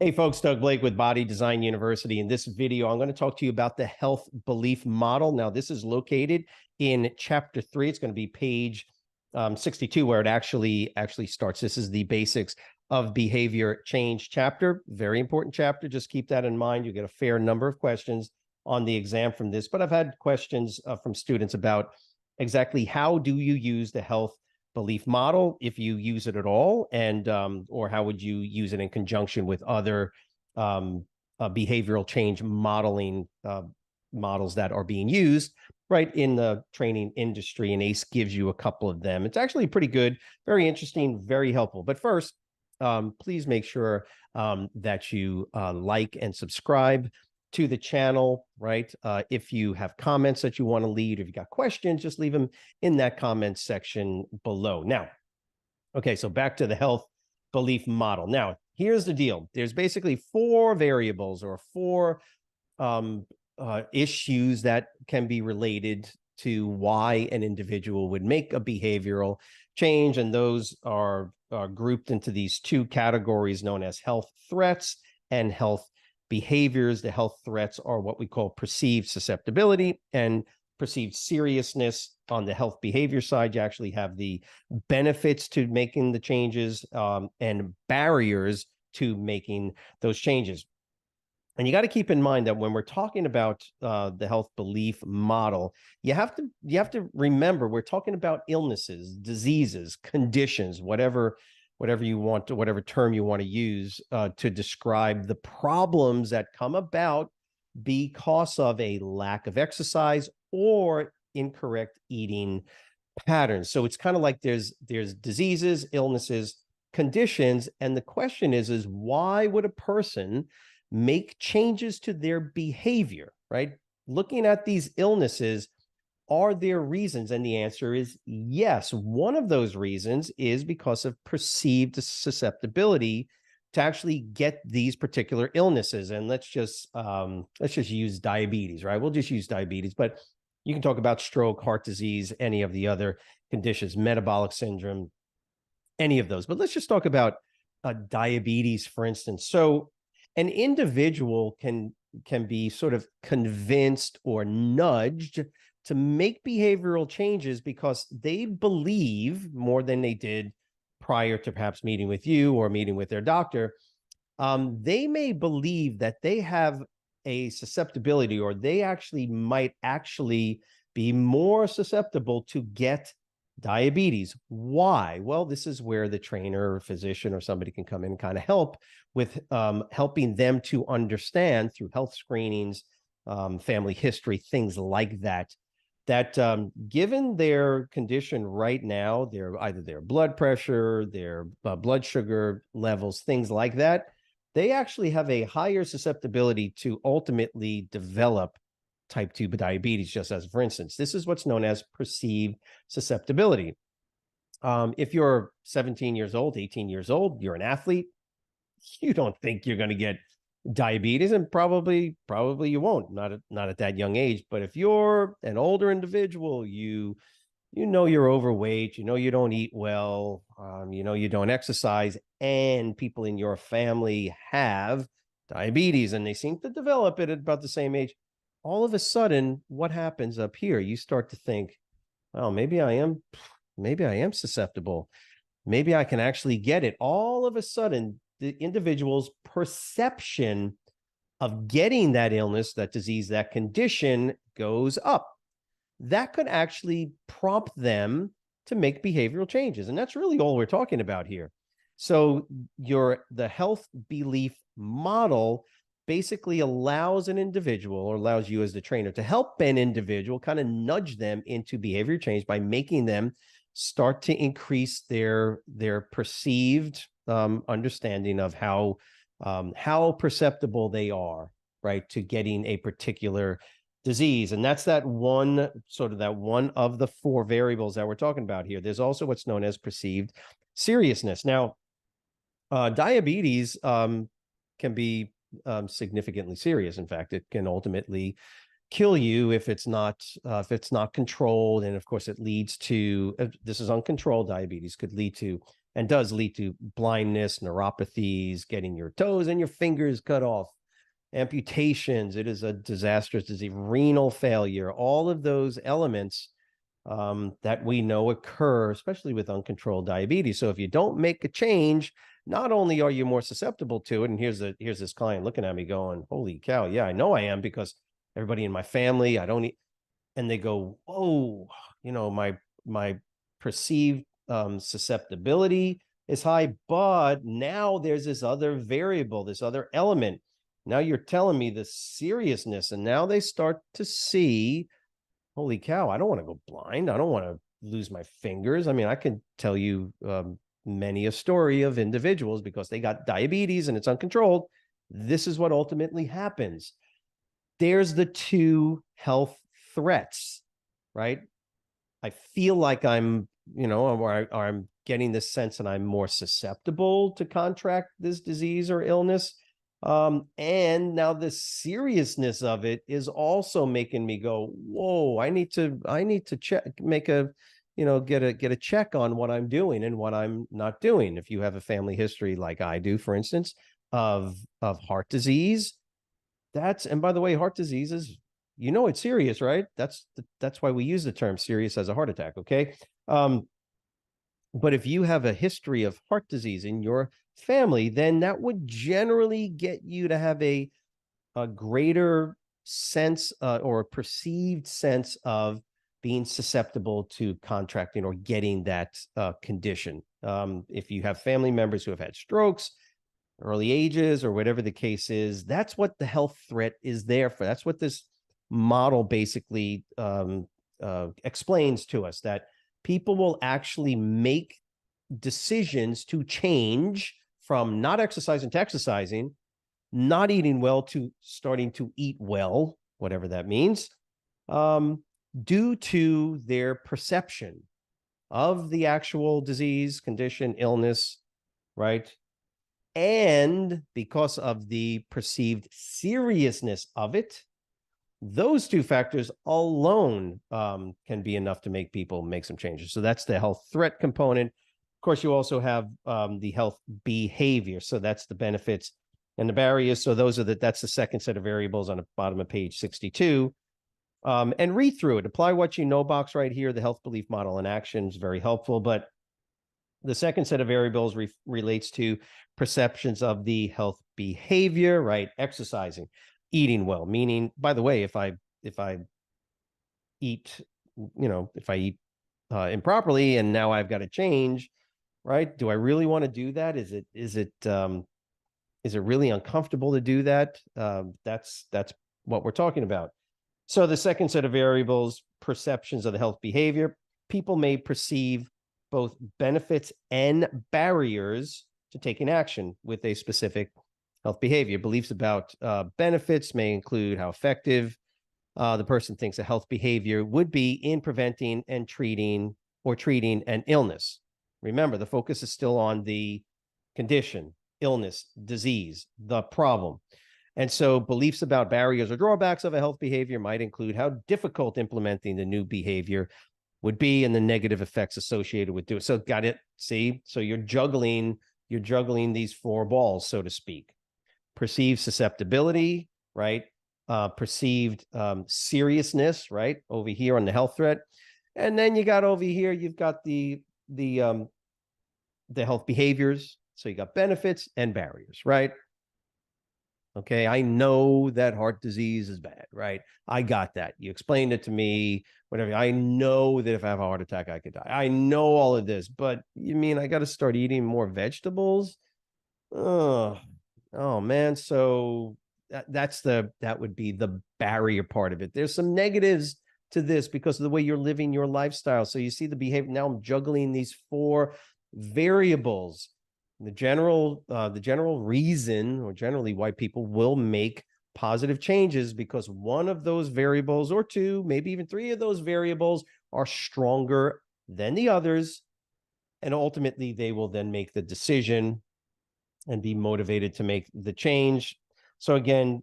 Hey folks, Doug Blake with Body Design University. In this video, I'm going to talk to you about the health belief model. Now, this is located in chapter 3. It's going to be page 62, where it actually starts. This is the basics of behavior change chapter. Very important chapter. Just keep that in mind. You get a fair number of questions on the exam from this, but I've had questions from students about exactly how do you use the health belief model, if you use it at all, and or how would you use it in conjunction with other behavioral change modeling models that are being used right in the training industry. And ACE gives you a couple of them. It's actually pretty good, very interesting, very helpful. But first, please make sure that you like and subscribe to the channel, right? If you have comments that you want to leave, if you got questions, just leave them in that comment section below. Now, okay, so back to the health belief model. Now, here's the deal. There's basically 4 variables or 4 issues that can be related to why an individual would make a behavioral change, and those are grouped into these 2 categories known as health threats and health behaviors. The health threats are what we call perceived susceptibility and perceived seriousness. On the health behavior side, you actually have the benefits to making the changes and barriers to making those changes. And you got to keep in mind that when we're talking about the health belief model, you have to remember we're talking about illnesses, diseases, conditions, whatever you want to, whatever term you want to use to describe the problems that come about because of a lack of exercise or incorrect eating patterns. So it's kind of like there's diseases, illnesses, conditions, and the question is why would a person make changes to their behavior, right? Looking at these illnesses, are there reasons? And the answer is yes. One of those reasons is because of perceived susceptibility to actually get these particular illnesses. And let's just use diabetes, right? We'll just use diabetes, but you can talk about stroke, heart disease, any of the other conditions, metabolic syndrome, any of those. But let's just talk about diabetes, for instance. So an individual can be sort of convinced or nudged to make behavioral changes because they believe more than they did prior to perhaps meeting with you or meeting with their doctor. They may believe that they have a susceptibility, or they might be more susceptible to get diabetes. Why? Well, this is where the trainer or physician or somebody can come in and kind of help with helping them to understand through health screenings, family history, things like that, given their condition right now, either their blood pressure, their blood sugar levels, things like that, they actually have a higher susceptibility to ultimately develop type 2 diabetes, just as, for instance, this is what's known as perceived susceptibility. If you're 17 years old, 18 years old, you're an athlete, you don't think you're going to get diabetes, and probably you won't, not at that young age. But if you're an older individual, you know you're overweight, you know you don't eat well, you know you don't exercise, and people in your family have diabetes and they seem to develop it at about the same age, all of a sudden, what happens up here? You start to think, well, maybe I am susceptible. Maybe I can actually get it. All of a sudden, the individual's perception of getting that illness, that disease, that condition goes up. That could actually prompt them to make behavioral changes. And that's really all we're talking about here. So the health belief model basically allows an individual, or allows you as the trainer, to help an individual kind of nudge them into behavior change by making them start to increase their perceived understanding of how perceptible they are, right, to getting a particular disease. And that's that one of the 4 variables that we're talking about here. There's also what's known as perceived seriousness. Now, diabetes can be significantly serious. In fact, it can ultimately kill you if it's not controlled. And of course, it leads to this is uncontrolled diabetes, could lead to and does lead to blindness, neuropathies, getting your toes and your fingers cut off, amputations. It is a disastrous disease, renal failure, all of those elements that we know occur, especially with uncontrolled diabetes. So if you don't make a change, not only are you more susceptible to it, and here's this client looking at me going, "Holy cow, yeah, I know I am because everybody in my family, I don't eat," and they go, "Whoa, my perceived susceptibility is high, but now there's this other variable, this other element. Now you're telling me the seriousness," and now they start to see, holy cow, I don't want to go blind. I don't want to lose my fingers. I mean, I can tell you many a story of individuals because they got diabetes and it's uncontrolled. This is what ultimately happens. There's the two health threats, right? I feel like I'm, or I'm getting this sense that I'm more susceptible to contract this disease or illness. And now the seriousness of it is also making me go, whoa, I need to check, get a check on what I'm doing and what I'm not doing. If you have a family history like I do, for instance, of heart disease, and by the way, heart disease is, it's serious, right? That's why we use the term serious as a heart attack. Okay. But if you have a history of heart disease in your family, then that would generally get you to have a greater sense or a perceived sense of being susceptible to contracting or getting that condition. If you have family members who have had strokes, early ages, or whatever the case is, that's what the health threat is there for. That's what this model basically explains to us, that people will actually make decisions to change from not exercising to exercising, not eating well to starting to eat well, whatever that means, due to their perception of the actual disease, condition, illness, right? And because of the perceived seriousness of it, those two factors alone can be enough to make people make some changes. So that's the health threat component. Of course, you also have the health behavior. So that's the benefits and the barriers. So that's the second set of variables on the bottom of page 62. And read through it. Apply what you know box right here. The health belief model in action is very helpful. But the second set of variables relates to perceptions of the health behavior, right? Exercising, eating well, meaning, by the way, if I eat, improperly and now I've got to change, right? Do I really want to do that? Is it really uncomfortable to do that? That's what we're talking about. So the second set of variables, perceptions of the health behavior. People may perceive both benefits and barriers to taking action with a specific health behavior. Beliefs about benefits may include how effective the person thinks a health behavior would be in preventing and treating an illness. Remember, the focus is still on the condition, illness, disease, the problem. And so beliefs about barriers or drawbacks of a health behavior might include how difficult implementing the new behavior would be and the negative effects associated with doing it. So got it. See, so you're juggling these four balls, so to speak. Perceived susceptibility, right? Perceived seriousness, right? Over here on the health threat. And then you got over here, you've got the health behaviors. So you got benefits and barriers, right? Okay, I know that heart disease is bad, right? I got that. You explained it to me, whatever. I know that if I have a heart attack, I could die. I know all of this, but you mean I got to start eating more vegetables? Oh man. So that would be the barrier part of it. There's some negatives to this because of the way you're living your lifestyle. So you see the behavior. Now I'm juggling these four variables. The general reason, or generally why people will make positive changes, because one of those variables, or two, maybe even three of those variables, are stronger than the others. And ultimately, they will then make the decision and be motivated to make the change. So again,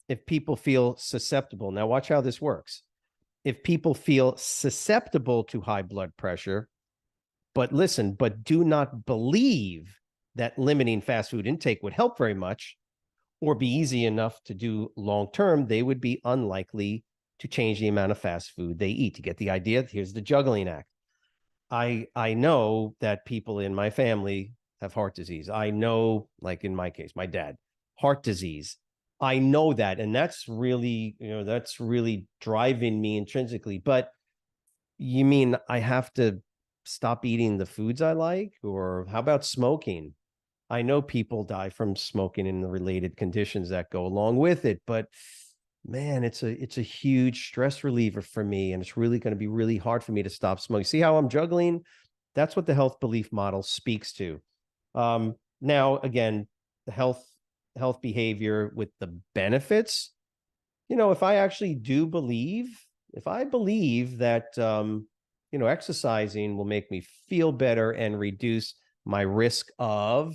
if people feel susceptible, now watch how this works. If people feel susceptible to high blood pressure, But listen, but do not believe that limiting fast food intake would help very much or be easy enough to do long term. They would be unlikely to change the amount of fast food they eat. To get the idea, here's the juggling act. I know that people in my family have heart disease. I know, like in my case, my dad, heart disease. I know that, and that's really, that's really driving me intrinsically. But you mean I have to stop eating the foods I like? Or how about smoking? I know people die from smoking and the related conditions that go along with it, but man, it's a huge stress reliever for me, and it's really going to be really hard for me to stop smoking. See how I'm juggling? That's what the health belief model speaks to. Now, again, the health behavior with the benefits. If I actually do believe, if I believe that exercising will make me feel better and reduce my risk of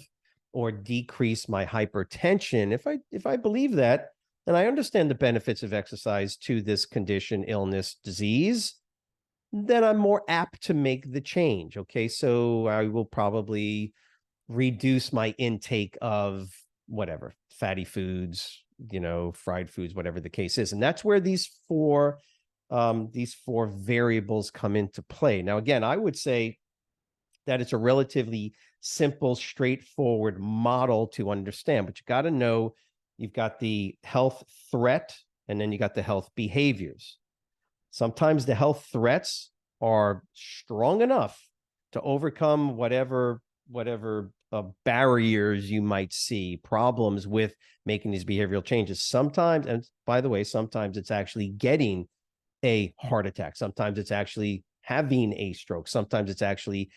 or decrease my hypertension, if I believe that, and I understand the benefits of exercise to this condition, illness, disease, then I'm more apt to make the change. Okay, so I will probably reduce my intake of whatever fatty foods, fried foods, whatever the case is, and that's where these four variables come into play. Now, again, I would say that it's a relatively simple, straightforward model to understand, but you got to know you've got the health threat and then you got the health behaviors. Sometimes the health threats are strong enough to overcome whatever barriers you might see, problems with making these behavioral changes. Sometimes, and by the way, sometimes it's actually getting a heart attack. Sometimes it's actually having a stroke. Sometimes it's actually,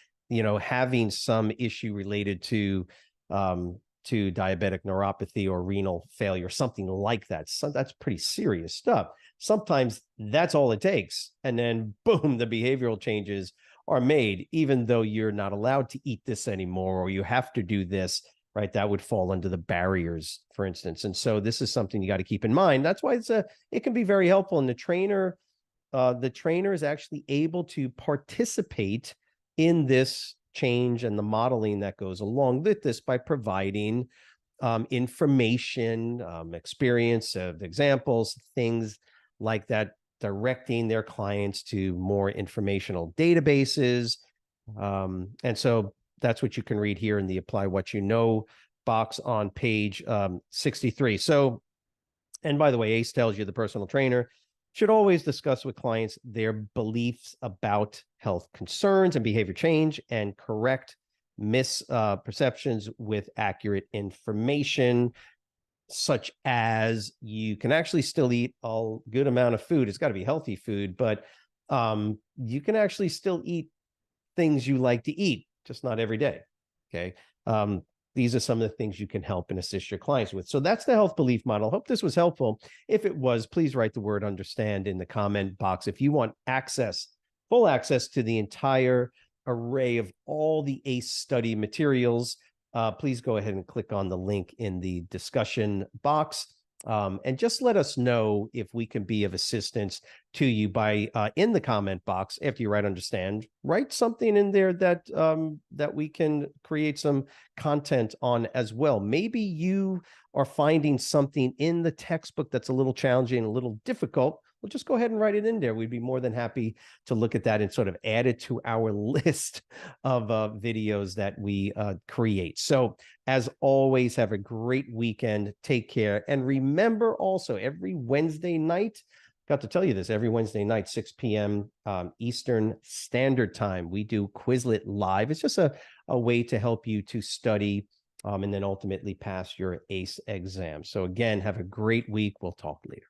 having some issue related to diabetic neuropathy or renal failure, something like that. So that's pretty serious stuff. Sometimes that's all it takes. And then boom, the behavioral changes are made, even though you're not allowed to eat this anymore, or you have to do this, right? That would fall under the barriers, for instance. And so this is something you got to keep in mind. That's why it can be very helpful. And the trainer is actually able to participate in this change and the modeling that goes along with this by providing information, experience of examples, things like that, directing their clients to more informational databases. And so that's what you can read here in the Apply What You Know box on page 63. So, and by the way, ACE tells you the personal trainer should always discuss with clients their beliefs about health concerns and behavior change and correct misperceptions with accurate information, such as you can actually still eat a good amount of food. It's got to be healthy food, but you can actually still eat things you like to eat, just not every day. Okay. These are some of the things you can help and assist your clients with. So that's the health belief model. Hope this was helpful. If it was, please write the word understand in the comment box. If you want full access to the entire array of all the ACE study materials, please go ahead and click on the link in the discussion box. And just let us know if we can be of assistance to you by in the comment box after you write understand, write something in there that that we can create some content on as well. Maybe you are finding something in the textbook that's a little challenging, a little difficult. Well, just go ahead and write it in there. We'd be more than happy to look at that and sort of add it to our list of videos that we create. So as always, have a great weekend. Take care. And remember also, every Wednesday night, got to tell you this, every Wednesday night, 6 p.m. Eastern Standard Time, we do Quizlet Live. It's just a way to help you to study and then ultimately pass your ACE exam. So again, have a great week. We'll talk later.